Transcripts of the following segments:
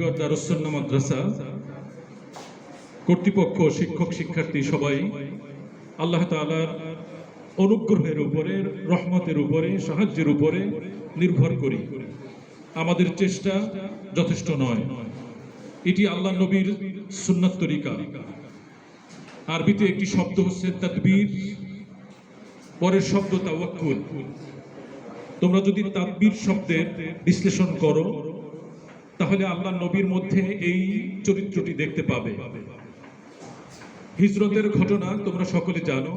নবীগঞ্জ দারুস সুন্নাহ মাদ্রাসা কর্তৃপক্ষ, শিক্ষক শিক্ষার্থী সবাই আল্লাহ তাআলার অনুগ্রহের উপরে, রহমতের উপরে, সাহায্যের উপরে নির্ভর করি। আমাদের চেষ্টা যথেষ্ট নয়। এটি আল্লাহ নবীর সুন্নাত তরিকা। আরবিতে একটি শব্দ হচ্ছে তাদবীর, পরের শব্দ তাওয়াক্কুল। তোমরা যদি তাদবীর শব্দের বিশ্লেষণ করো তাহলে আল্লাহ নবীর মধ্যে এই চরিত্রটি দেখতে পাবে। হিজরতের ঘটনা তোমরা সকলে জানো।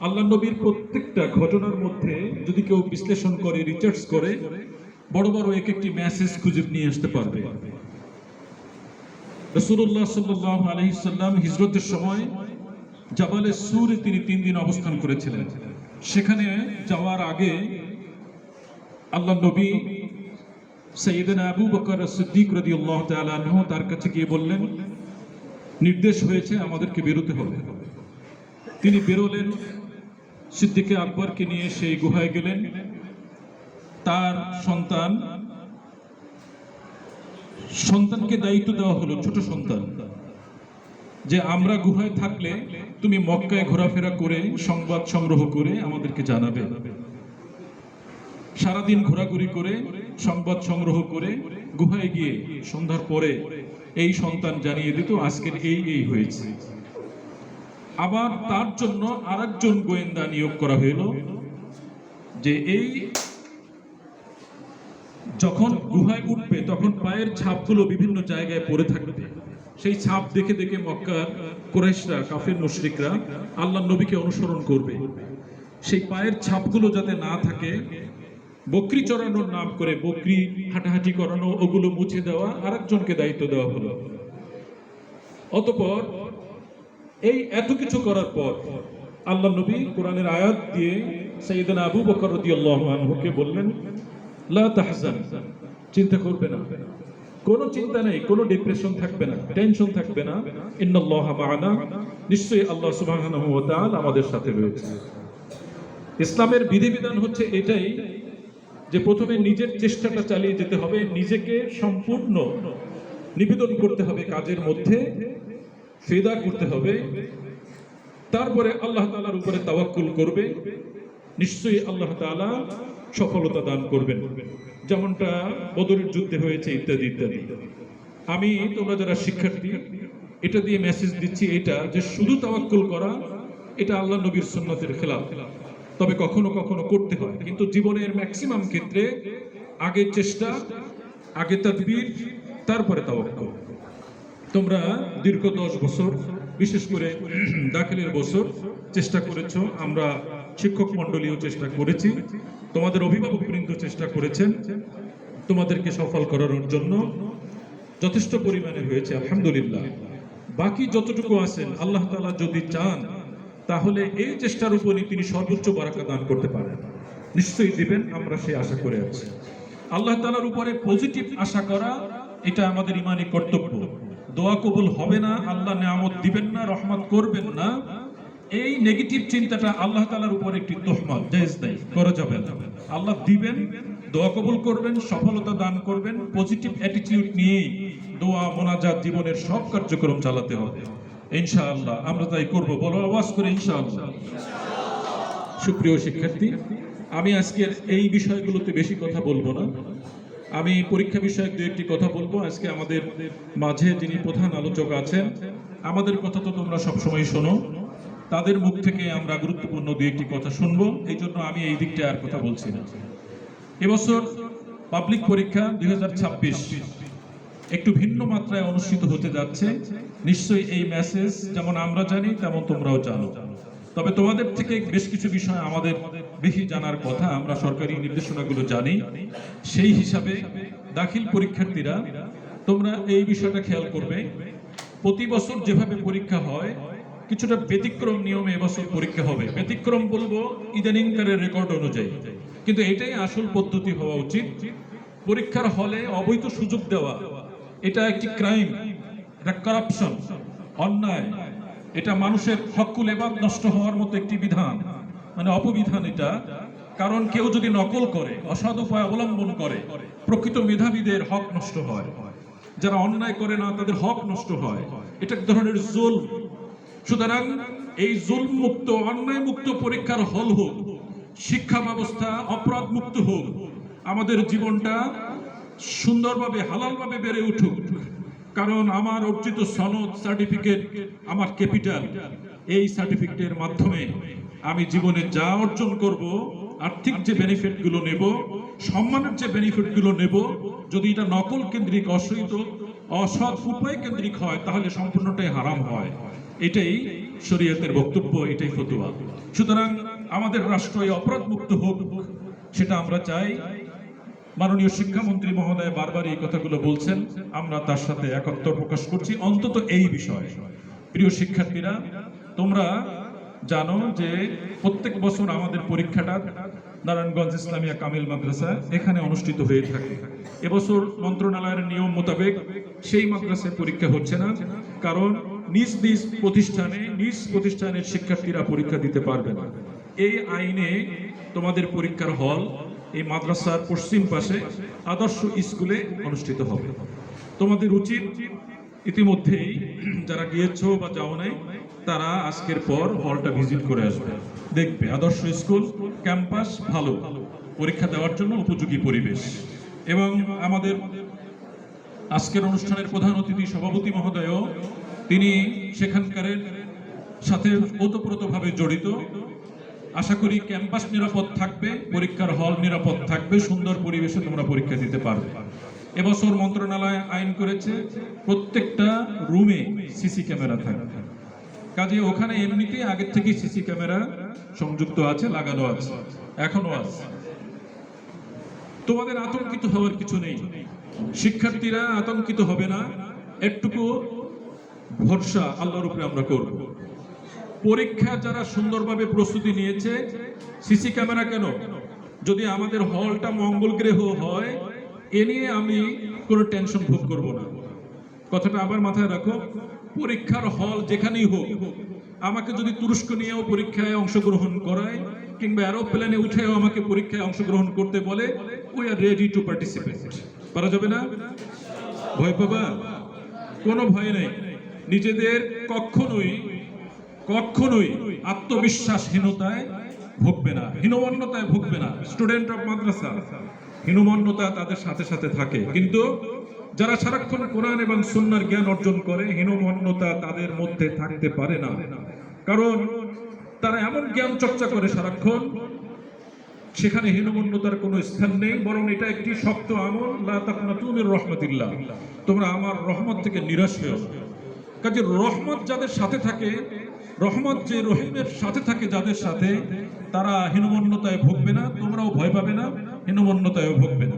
আল্লাহ নবীর প্রত্যেকটা ঘটনার মধ্যে যদি কেউ বিশ্লেষণ করে, রিসার্চ করে, বড় বড় এক একটি মেসেজ খুঁজে নিয়ে আসতে পারবে। রাসূলুল্লাহ সাল্লাল্লাহু আলাইহি সাল্লাম হিজরতের সময় জাবালে সূরে তিনি 3 দিন অবস্থান করেছিলেন। সেখানে যাওয়ার আগে আল্লাহ নবী সাইয়েদনা আবু বকর সিদ্দিক রাদিয়াল্লাহু তাআলা আনহু তার কাছে গিয়ে বললেন, নির্দেশ হয়েছে আমাদেরকে বেরোতে হবে। তিনি বেরোলেন, সিদ্দিকে আকবরকে নিয়ে সেই গুহায় গেলেন। তার সন্তানকে দায়িত্ব দেওয়া হলো, ছোট সন্তান, যে আমরা গুহায় থাকলে তুমি মক্কায় ঘোরাফেরা করে সংবাদ সংগ্রহ করে আমাদেরকে জানাবে। সারাদিন ঘোরাঘুরি করে সংবাদ সংগ্রহ করে গুহায় গিয়ে সন্ধ্যার পরে এই সন্তান জানিয়ে দিত আজকের এই হয়েছে। আবার তার জন্য আরেকজন গোয়েন্দা নিয়োগ করা হইল, যে এই যখন গুহায় উঠবে তখন পায়ের ছাপগুলো বিভিন্ন জায়গায় পড়ে থাকবে। সেই ছাপ দেখে দেখে মক্কার কুরাইশরা, কাফির মুশরিকরা আল্লাহ নবীকে অনুসরণ করবে। সেই পায়ের ছাপগুলো যাতে না থাকে, বকরি চড়ানোর নাম করে বকরি হাঁটাহাঁটি করানো, ওগুলো মুছে দেওয়া আরেকজনকে দায়িত্ব দেওয়া হলো। অতঃপর এই এত কিছু করার পর আল্লাহ নবী কোরআনের আয়াত দিয়ে সাইয়েদনা আবু বকর রাদিয়াল্লাহু আনহুকে বললেন, লা তাহজান, চিন্তা করবে না, কোনো চিন্তা নেই, কোনো ডিপ্রেশন থাকবে না, টেনশন থাকবে না। ইন্নাল্লাহা মা'ানা, নিশ্চয়ই আল্লাহ সুবহানাহু ওয়া তাআলা আমাদের সাথে রয়েছে। ইসলামের বিধিবিধান হচ্ছে এটাই, যে প্রথমে নিজের চেষ্টাটা চালিয়ে যেতে হবে, নিজেকে সম্পূর্ণ নিবেদন করতে হবে কাজের মধ্যে, ফিদা করতে হবে। তারপরে আল্লাহ তাআলার উপরে তাওয়াক্কুল করবে, নিশ্চয়ই আল্লাহ তাআলা সফলতা দান করবেন, যেমনটা বদরের যুদ্ধে হয়েছে, ইত্যাদি ইত্যাদি। আমি, তোমরা যারা শিক্ষার্থী, এটা দিয়ে মেসেজ দিচ্ছি এটা, যে শুধু তাওয়াক্কুল করা এটা আল্লাহ নবীর সুন্নতের খেলাফ। তবে কখনো কখনো করতে হয়, কিন্তু জীবনের ম্যাক্সিমাম ক্ষেত্রে আগে চেষ্টা, আগে তাদবীর, তারপরে তাওয়াক্কুল। তোমরা দীর্ঘ 10 বছর, বিশেষ করে দাখিলের বছর চেষ্টা করেছো, আমরা শিক্ষক মন্ডলীও চেষ্টা করেছি, তোমাদের অভিভাবকবৃন্দ চেষ্টা করেছেন, তোমাদেরকে সফল করার জন্য যথেষ্ট পরিমাণে হয়েছে, আলহামদুলিল্লাহ। বাকি যতটুকু আছেন আল্লাহ তাআলা যদি চান তাহলে এই চেষ্টার উপরই তিনি সর্বোচ্চ বারাকা দান করতে পারেন, নিশ্চয়ই দিবেন, আমরা সেই আশা করে আছি। আল্লাহ তাআলার উপরে পজিটিভ আশা করা এটা আমাদের ঈমানি কর্তব্য। দোয়া কবুল হবে না, আল্লাহ নিয়ামত দিবেন না, রহমত করবেন না, এই নেগেটিভ চিন্তাটা আল্লাহ তাআলার উপর একটি তোহমত, জায়েজ নাই, করা যাবে না। আল্লাহ দিবেন, দোয়া কবুল করবেন, সফলতা দান করবেন। পজিটিভ অ্যাটিটিউড নিয়েই দোয়া, মোনাজাত, জীবনের সব কার্যক্রম চালাতে হবে ইনশাআল্লাহ। আমরা তাই করব, বলো আওয়াজ করে ইনশাআল্লাহ। সুপ্রিয় শিক্ষার্থী, আমি আজকের এই বিষয়গুলোতে বেশি কথা বলবো না, আমি পরীক্ষা বিষয়ক 2-1টি কথা বলবো। আজকে আমাদের মাঝে যিনি প্রধান আলোচক আছেন, আমাদের কথা তো তোমরা সবসময় শোনো, তাদের মুখ থেকে আমরা গুরুত্বপূর্ণ 2-1টি কথা শুনবো, এই জন্য আমি এই দিকটা আর কথা বলছি না। এবছর পাবলিক পরীক্ষা 2026 একটু ভিন্ন মাত্রায় অনুষ্ঠিত হতে যাচ্ছে। নিশ্চয়ই এই মেসেজ যেমন আমরা জানি তেমন তোমরাও জানো, তবে তোমাদের থেকে বেশ কিছু বিষয় আমাদের বেশি জানার কথা, আমরা সরকারি নির্দেশনাগুলো জানি। সেই হিসাবে দাখিল পরীক্ষার্থীরা তোমরা এই বিষয়টা খেয়াল করবে, প্রতি বছর যেভাবে পরীক্ষা হয় কিছুটা ব্যতিক্রম নিয়মে এবছর পরীক্ষা হবে। ব্যতিক্রম বলবো ইদানিংকারের রেকর্ড অনুযায়ী, কিন্তু এটাই আসল পদ্ধতি হওয়া উচিত। পরীক্ষার হলে অবৈধ সুযোগ দেওয়া এটা একটি ক্রাইম, এটা কারাপশন, অন্যায়, এটা মানুষের হকুল এবাদ নষ্ট হওয়ার মতো একটি বিধান, মানে অপবিধান এটা। কারণ কেউ যদি নকল করে, অসৎ উপায় অবলম্বন করে, প্রকৃত মেধাবীদের হক নষ্ট হয়। যারা অন্যায় করে না তাদের হক নষ্ট হয়, এটা এক ধরনের জুলম। সুতরাং এই জুলম মুক্ত, অন্যায় মুক্ত পরীক্ষার হল হোক, শিক্ষা ব্যবস্থা অপরাধ মুক্ত হোক, আমাদের জীবনটা সুন্দরভাবে হালালভাবে বেড়ে উঠুক। কারণ আমার অর্জিত সনদ, সার্টিফিকেট আমার ক্যাপিটাল। এই সার্টিফিকেটের মাধ্যমে আমি জীবনে যা অর্জন করব, আর্থিক যে বেনিফিট গুলো নেব, সম্মানের যে বেনিফিট গুলো নেব, যদি এটা নকল কেন্দ্রিক, অসৎ উপায় কেন্দ্রিক হয় তাহলে সম্পূর্ণটাই হারাম হয়। এটাই শরীয়তের বক্তব্য, এটাই ফতোয়া। সুতরাং আমাদের রাষ্ট্র এই অপরাধ মুক্ত হোক, সেটা আমরা চাই। মাননীয় শিক্ষামন্ত্রী মহোদয় বারবার এই কথাগুলো বলছেন, আমরা তার সাথে একত্র প্রকাশ করছি অন্তত এই বিষয়ে। প্রিয় শিক্ষার্থীরা, তোমরা জানো যে প্রত্যেক বছর আমাদের পরীক্ষাটা নারায়ণগঞ্জ ইসলামিয়া কামিল মাদ্রাসা এখানে অনুষ্ঠিত হয়ে থাকে। এবছর মন্ত্রণালয়ের নিয়ম মোতাবেক সেই মাদ্রাসায় পরীক্ষা হচ্ছে না, কারণ নিজ নিজ প্রতিষ্ঠানের শিক্ষার্থীরা পরীক্ষা দিতে পারবে না। এই আইনে তোমাদের পরীক্ষার হল এই মাদ্রাসার পশ্চিম পাশে আদর্শ স্কুলে অনুষ্ঠিত হবে। তোমাদের উচিত ইতিমধ্যেই যারা গিয়েছো বা যাও নাই তারা আজকের পর হলটা ভিজিট করে আসবে, দেখবে আদর্শ স্কুল ক্যাম্পাস ভালো, পরীক্ষা দেওয়ার জন্য উপযোগী পরিবেশ। এবং আমাদের আজকের অনুষ্ঠানের প্রধান অতিথি সভাপতি মহোদয়ও তিনি সেখানকার সাথে ওতপ্রোতভাবে জড়িত। আশা করি ক্যাম্পাস নিরাপদ থাকবে, পরীক্ষার হল নিরাপদ থাকবে, সুন্দর পরিবেশে তোমরা পরীক্ষা দিতে পারবে। এবছর মন্ত্রণালয় আইন করেছে প্রত্যেকটা রুমে সিসি ক্যামেরা থাকবে, কাজে ওখানে এমনিতেই আগের থেকে সিসি ক্যামেরা সংযুক্ত আছে, লাগানো আছে, এখনো আছে। তোমাদের আতঙ্কিত হওয়ার কিছু নেই, শিক্ষার্থীরা আতঙ্কিত হবে না, একটুকু ভরসা আল্লাহর উপরে আমরা করব। পরীক্ষা যারা সুন্দরভাবে প্রস্তুতি নিয়েছে, সিসি ক্যামেরা কেন, যদি আমাদের হলটা মঙ্গল গ্রহ হয় এ নিয়ে আমি কোনো টেনশন ভোগ করব না। কথাটা আবার মাথায় রাখো, পরীক্ষার হল যেখানেই হোক, আমাকে যদি তুরস্ক নিয়েও পরীক্ষায় অংশগ্রহণ করায় কিংবা এরোপ্লেনে উঠেও আমাকে পরীক্ষায় অংশগ্রহণ করতে বলে, we are ready to participate. পারা যাবে না? ভয় পাবা? কোনো ভয় নেই। নিজেদের কখনোই আত্মবিশ্বাসহীনতায় ভুগবে না, হীনমন্যতায় ভুগবে না। স্টুডেন্ট অফ মাদ্রাসা, হীনমন্যতা তাদের সাথে সাথে থাকে, কিন্তু যারা সারাক্ষণ কোরআন এবং সুন্নাহর জ্ঞান অর্জন করে, হীনমন্যতা তাদের মধ্যে থাকতে পারে না, কারণ তারা এমন জ্ঞান চর্চা করে সারাক্ষণ, সেখানে হীনমন্যতার কোনো স্থান নেই, বরং এটা একটি শক্ত আমল। লা তাকনাতু মির রাহমাতিল্লাহ, তোমরা আমার রহমত থেকে নিরাশ হও না। কাজে রহমত যাদের সাথে থাকে, রহমত যে রহিমের সাথে থাকে যাদের সাথে, তারা হীনমন্যতায় ভুগবে না, তোমরাও ভয় পাবে না, হীনমন্যতায় ভুগবে না।